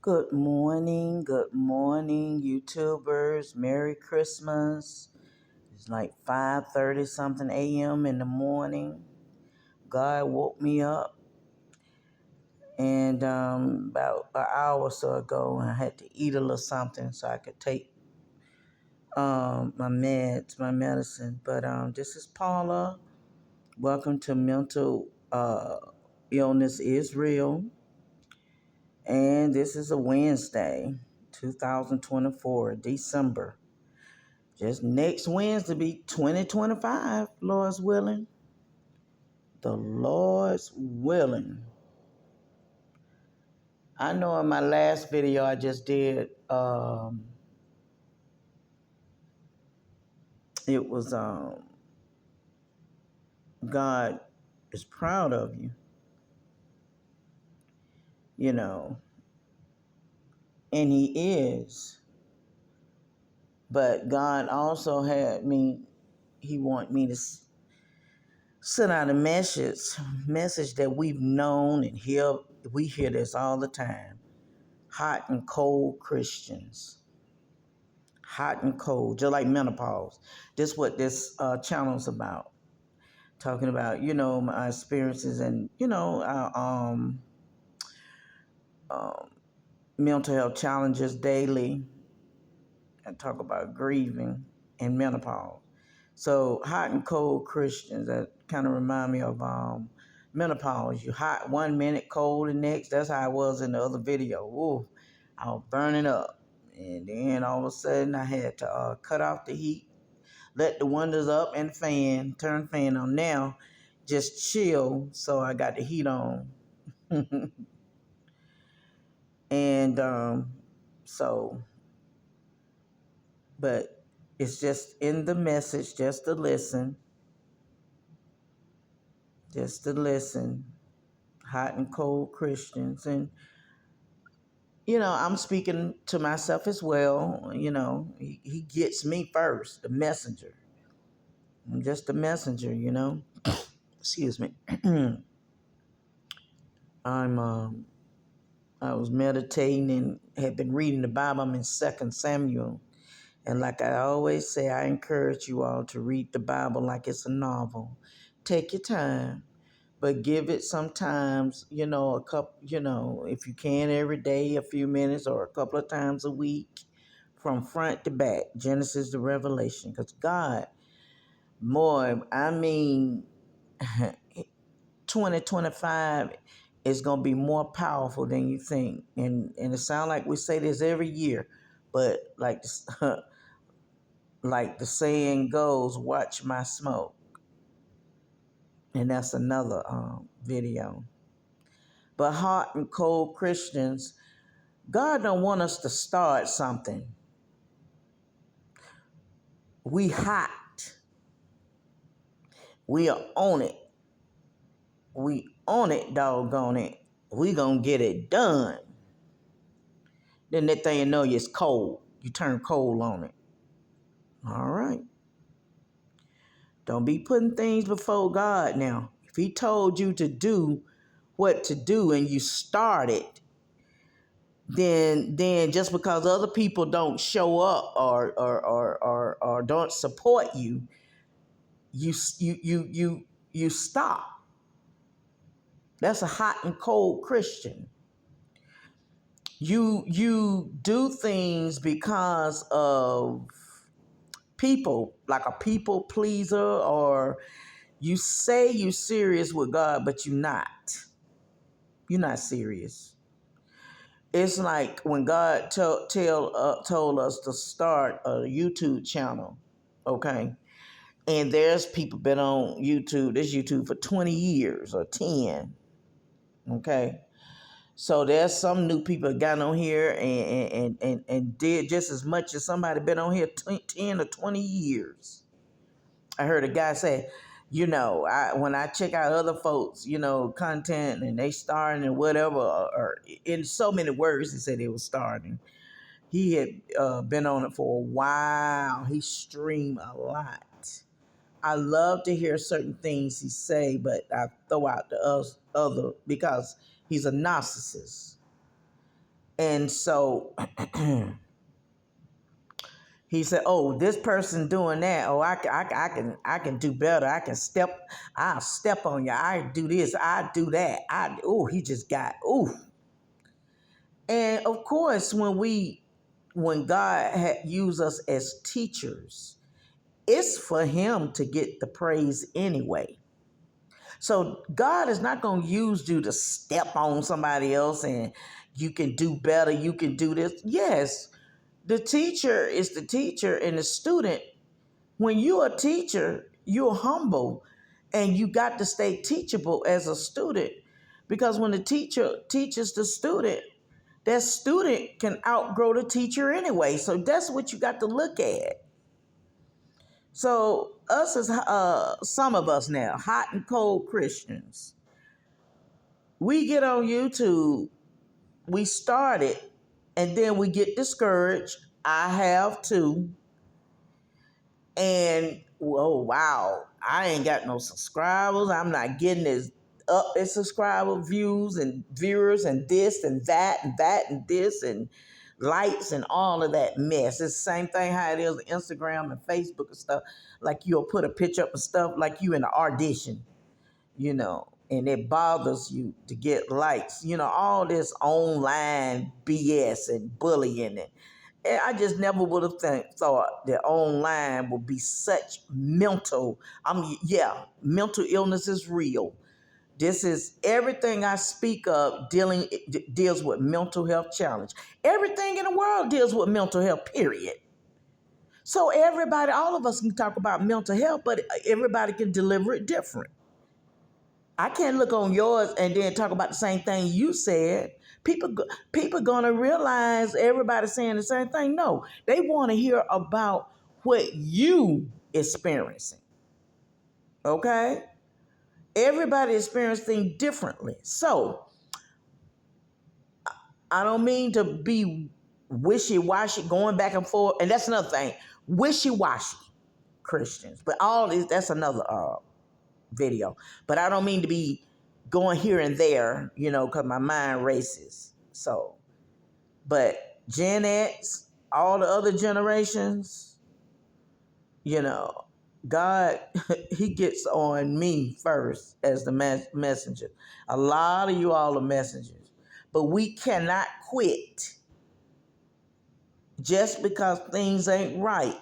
Good morning, YouTubers. Merry Christmas. It's like 5:30 something a.m. in the morning. God woke me up, and about an hour or so ago, I had to eat a little something so I could take my meds, my medicine. But this is Paula. Welcome to Mental Illness is Real, and this is a Wednesday, 2024, December. Just next Wednesday be 2025, Lord's willing. The Lord's willing. I know in my last video I just did, it was God is proud of you, you know, and He is. But God also had me, He want me to send out a message that we've known and we hear this all the time. Hot and cold Christians. Hot and cold, just like menopause. This is what this channel's about. Talking about, my experiences and, um, mental health challenges daily. And talk about grieving and menopause. So hot and cold Christians, that kind of remind me of menopause. You hot one minute, cold the next. That's how I was in the other video. Ooh, I was burning up. And then all of a sudden I had to cut off the heat, let the windows up and turn the fan on. Now, just chill, so I got the heat on. And so, but it's just in the message, just to listen. Hot and cold Christians. And, I'm speaking to myself as well. He gets me first, the messenger. I'm just a messenger, Excuse me. I was meditating and had been reading the Bible. I'm in 2 Samuel. And like I always say, I encourage you all to read the Bible like it's a novel. Take your time, but give it sometimes, a couple, if you can every day, a few minutes or a couple of times a week from front to back, Genesis to Revelation. Because God, boy, 2025 is going to be more powerful than you think. And it sounds like we say this every year, but like like the saying goes, watch my smoke. And that's another video. But hot and cold Christians, God don't want us to start something. We hot. We are on it. We on it, doggone it. We gonna get it done. Then that thing you know it's cold. You turn cold on it. All right. Don't be putting things before God now. If He told you to do what to do and you started, then just because other people don't show up or don't support you, you stop. That's a hot and cold Christian. You do things because of people, like a people pleaser, or you say you're serious with God, but you're not. You're not serious. It's like when God told us to start a YouTube channel, okay? And there's people been on YouTube for 20 years or 10, okay? So there's some new people that got on here and did just as much as somebody been on here 10 or 20 years. I heard a guy say, when I check out other folks, content and they starting and whatever, or in so many words, he said they was starting. He had been on it for a while. He streamed a lot. I love to hear certain things he say, but I throw out the other because he's a narcissist. And so he said, "Oh, this person doing that. Oh, I can do better. I'll step on you. I do this. I do that. He just got, And of course, when God had used us as teachers, it's for him to get the praise anyway. So God is not going to use you to step on somebody else and you can do better, you can do this. Yes, the teacher is the teacher and the student. When you're a teacher, you're humble and you got to stay teachable as a student, because when the teacher teaches the student, that student can outgrow the teacher anyway. So that's what you got to look at. So us as some of us now, hot and cold Christians, we get on YouTube, we start it, and then we get discouraged. I have too. And oh wow, I ain't got no subscribers. I'm not getting as up as subscriber views and viewers and this and that and that and this and likes and all of that mess. It's the same thing how it is on Instagram and Facebook and stuff. Like you'll put a picture up and stuff like you in an audition, and it bothers you to get likes, all this online BS and bullying. And I just never would have thought that online would be such mental illness is real. This is everything I speak of deals with mental health challenge. Everything in the world deals with mental health, period. So everybody, all of us can talk about mental health, but everybody can deliver it different. I can't look on yours and then talk about the same thing you said. People gonna realize everybody's saying the same thing. No, they want to hear about what you experiencing. Okay, everybody experiences things differently. So I don't mean to be wishy-washy, going back and forth. And that's another thing, wishy-washy Christians. But that's another video. But I don't mean to be going here and there, because my mind races. So, but Gen X, all the other generations, God, he gets on me first as the messenger. A lot of you all are messengers, but we cannot quit just because things ain't right.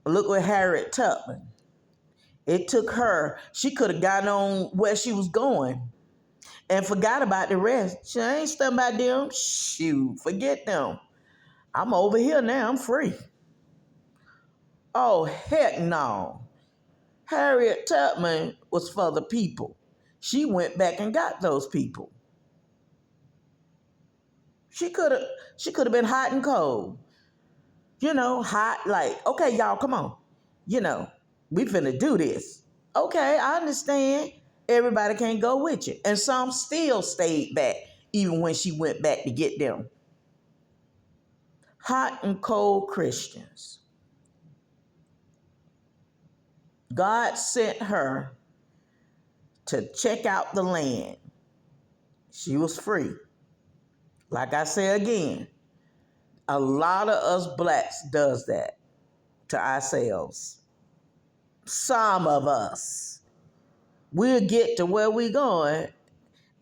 Look at Harriet Tubman. It took her, she could have gotten on where she was going and forgot about the rest. She ain't studying about them. Shoot, forget them. I'm over here now. I'm free. Oh, heck no. Harriet Tubman was for the people. She went back and got those people. She could have been hot and cold. Hot like, okay, y'all, come on. We finna do this. Okay, I understand. Everybody can't go with you. And some still stayed back, even when she went back to get them. Hot and cold Christians. God sent her to check out the land. She was free. Like I say again, a lot of us blacks does that to ourselves. Some of us. We'll get to where we going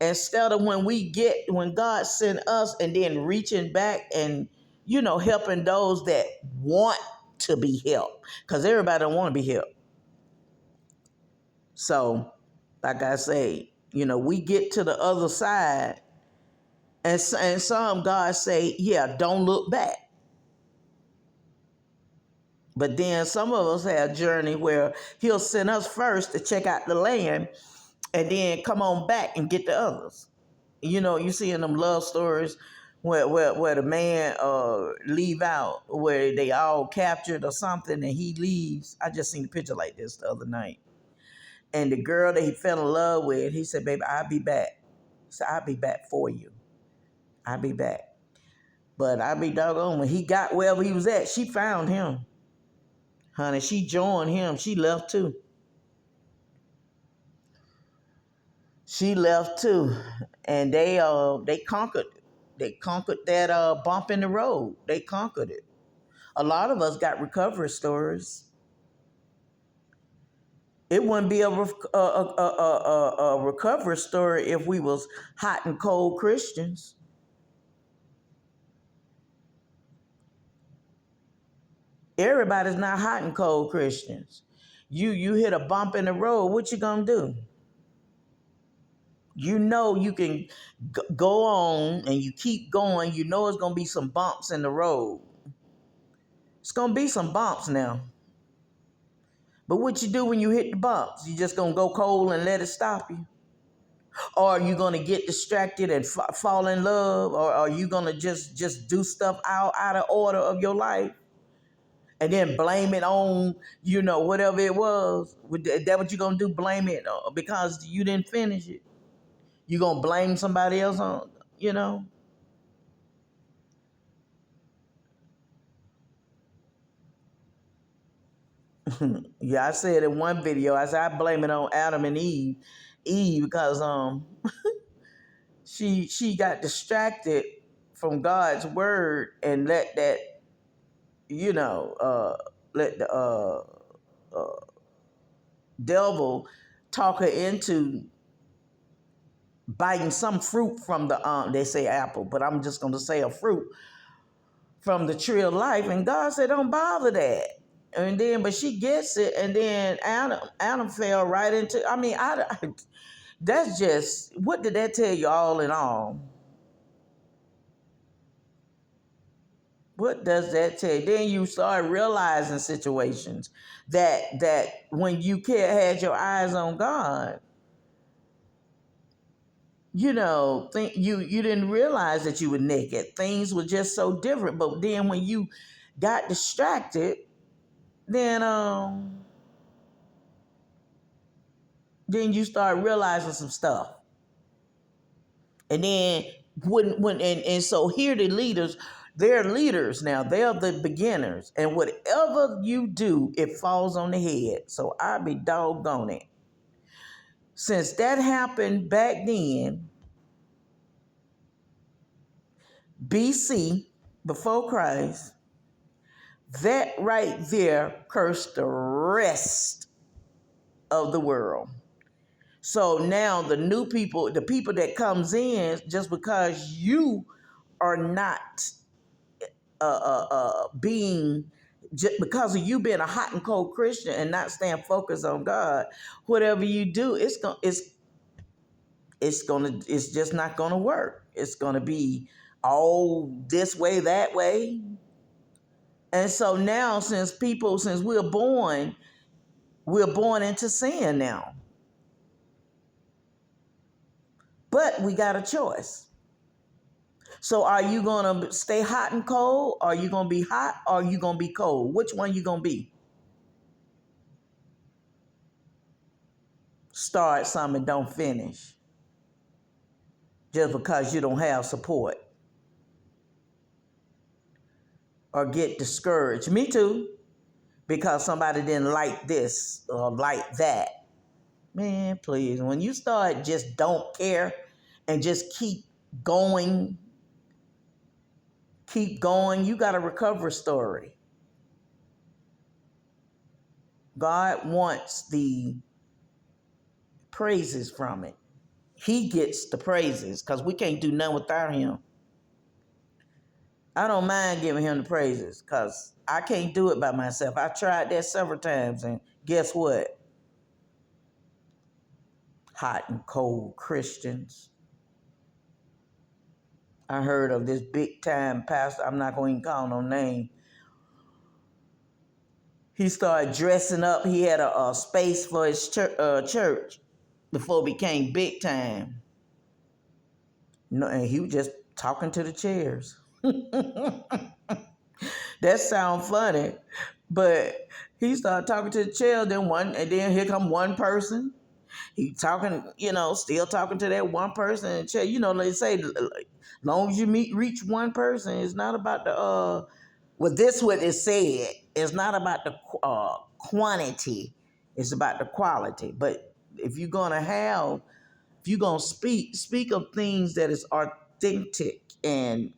instead of when God sent us and then reaching back and, helping those that want to be helped. Because everybody don't want to be helped. So, like I say, we get to the other side and some God say, yeah, don't look back. But then some of us have a journey where he'll send us first to check out the land and then come on back and get the others. You see in them love stories where the man leave out, where they all captured or something and he leaves. I just seen a picture like this the other night. And the girl that he fell in love with, he said, baby, I'll be back. He said, I'll be back for you. I'll be back. But I'll be doggone, when he got wherever he was at, she found him. Honey, she joined him. She left too. She left too. And they conquered They conquered that bump in the road. They conquered it. A lot of us got recovery stories. It wouldn't be a recovery story if we was hot and cold Christians. Everybody's not hot and cold Christians. You hit a bump in the road, what you gonna do? You know you can go on and you keep going. You know it's gonna be some bumps in the road. It's gonna be some bumps now. But what you do when you hit the bumps? You just gonna go cold and let it stop you? Or are you gonna get distracted and fall in love? Or are you gonna just do stuff out of order of your life? And then blame it on, whatever it was. That what you gonna do? Blame it because you didn't finish it. You gonna blame somebody else on, Yeah, I said in one video, I said I blame it on Adam and Eve. Eve because she got distracted from God's word and let that, let the devil talk her into biting some fruit from the they say apple, but I'm just gonna say a fruit from the tree of life. And God said, don't bother that. And then, but she gets it, and then Adam fell right into. I mean, that's just, what did that tell you all in all? What does that tell you? Then you start realizing situations that when you had your eyes on God, you didn't realize that you were naked. Things were just so different. But then when you got distracted, then you start realizing some stuff. And then and so here the leaders, they're leaders now. They're the beginners. And whatever you do, it falls on the head. So I be doggone it. Since that happened back then, BC, before Christ, that right there cursed the rest of the world. So now the new people, the people that comes in, just because you are not being, just because of you being a hot and cold Christian and not staying focused on God, whatever you do, it's just not gonna work. It's gonna be all this way, that way. And so now, since we're born into sin now. But we got a choice. So are you going to stay hot and cold? Or are you going to be hot? Or are you going to be cold? Which one you going to be? Start something and don't finish. Just because you don't have support. Or get discouraged. Me too. Because somebody didn't like this or like that. Man, please. When you start just don't care and just keep going, you got a recovery story. God wants the praises from it. He gets the praises because we can't do nothing without him. I don't mind giving him the praises because I can't do it by myself. I tried that several times, and guess what? Hot and cold Christians. I heard of this big time pastor, I'm not going to call no name. He started dressing up. He had a space for his church before it became big time. No, and he was just talking to the chairs. That sounds funny, but he started talking to the chair. And then here come one person. He talking, still talking to that one person in the chair. They say, long as you reach one person, it's not about the well, this what it said. It's not about the quantity. It's about the quality. But if you're gonna speak of things that is authentic and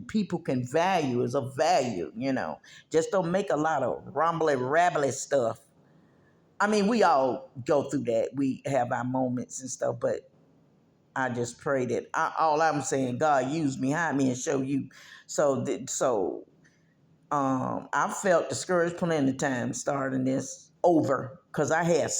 people can value is of value, you know. Just don't make a lot of rumbly rabbly stuff. I mean, we all go through that. We have our moments and stuff, but I just pray that all I'm saying, God, use me, hide me, and show you. So I felt discouraged plenty of times starting this over because I had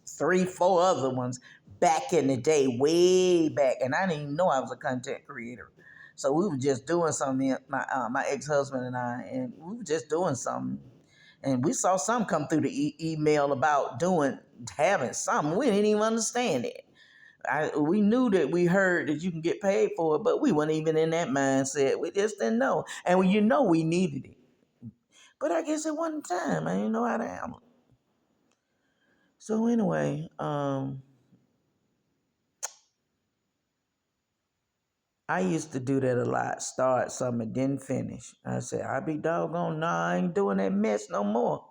three, four other ones back in the day, way back, and I didn't even know I was a content creator. So we were just doing something, my ex husband and I, and we were just doing something, and we saw something come through the email about having something. We didn't even understand it. We knew that we heard that you can get paid for it, but we weren't even in that mindset. We just didn't know, and we needed it. But I guess at one time I didn't know how to handle it. So anyway, I used to do that a lot. Start something and didn't finish. I said, I be doggone, nah, I ain't doing that mess no more.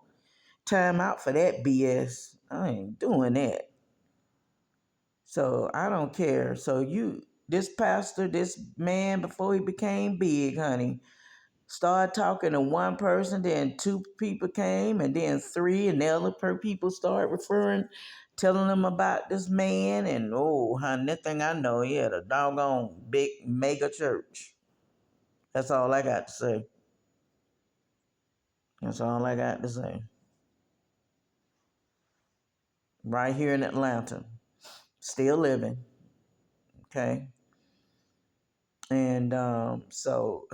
Time out for that BS. I ain't doing that. So I don't care. So this pastor, this man, before he became big, honey, started talking to one person, then two people came, and then three, and the other people started telling them about this man. And oh, honey, that thing I know, he had a doggone big mega church. That's all I got to say. That's all I got to say. Right here in Atlanta, still living. Okay. And so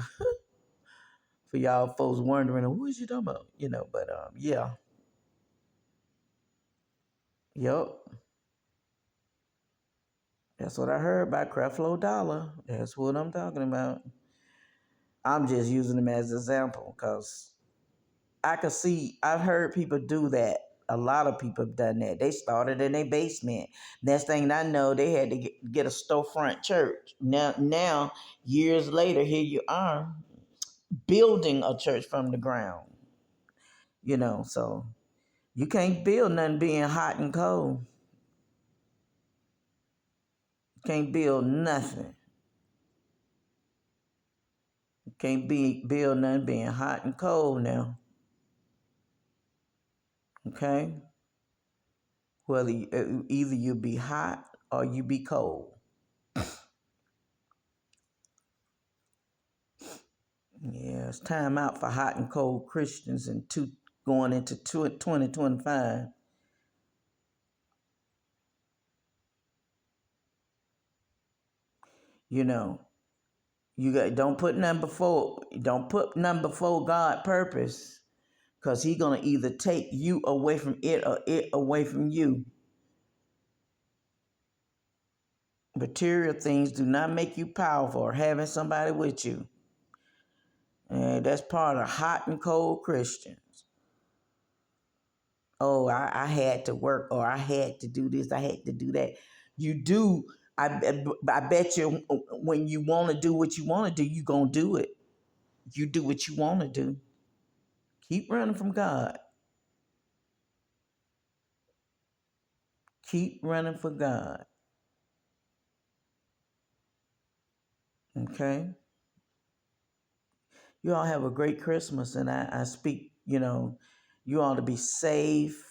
for y'all folks wondering, who is you talking about? You know, but yeah. Yup. That's what I heard by Creflo Dollar. That's what I'm talking about. I'm just using them as an example because I could see, I've heard people do that. A lot of people have done that. They started in their basement. Next thing I know, they had to get a storefront church. Now, years later, here you are building a church from the ground. You know, so you can't build nothing being hot and cold. You can't build nothing. You can't build nothing being hot and cold now. Okay? Whether either you be hot or you be cold. Yeah, it's time out for hot and cold Christians and going into 2025. You know, don't put none before God purpose, because He gonna either take you away from it or it away from you. Material things do not make you powerful or having somebody with you. And that's part of hot and cold Christians. Oh, I had to work, or I had to do this, I had to do that. You do. I bet you when you want to do what you want to do, you going to do it. You do what you want to do. Keep running from God. Keep running for God. Okay? You all have a great Christmas, and I speak, you all to be safe.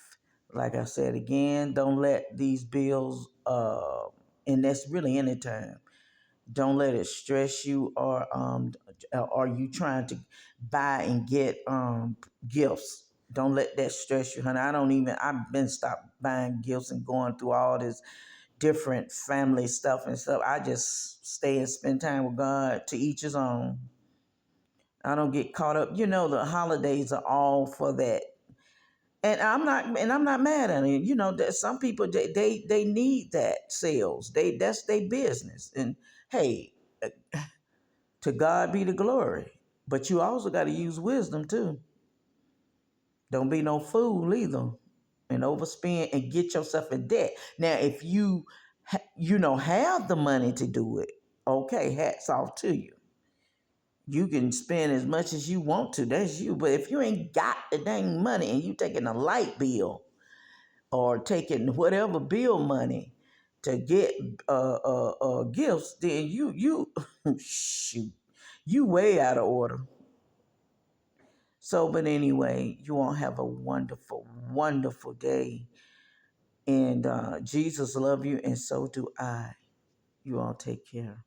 Like I said again, don't let these bills, and that's really any time. Don't let it stress you, or are you trying to buy and get gifts. Don't let that stress you, honey. I've been stopped buying gifts and going through all this different family stuff and stuff. I just stay and spend time with God, to each his own. I don't get caught up. The holidays are all for that. And I'm not mad at it. That some people they need that sales. That's their business. And hey, to God be the glory. But you also got to use wisdom too. Don't be no fool either, and overspend and get yourself in debt. Now, if you have the money to do it, okay, hats off to you. You can spend as much as you want to. That's you. But if you ain't got the dang money and you taking a light bill or taking whatever bill money to get gifts, then you shoot, you way out of order. So, but anyway, you all have a wonderful, wonderful day. And Jesus love you, and so do I. You all take care.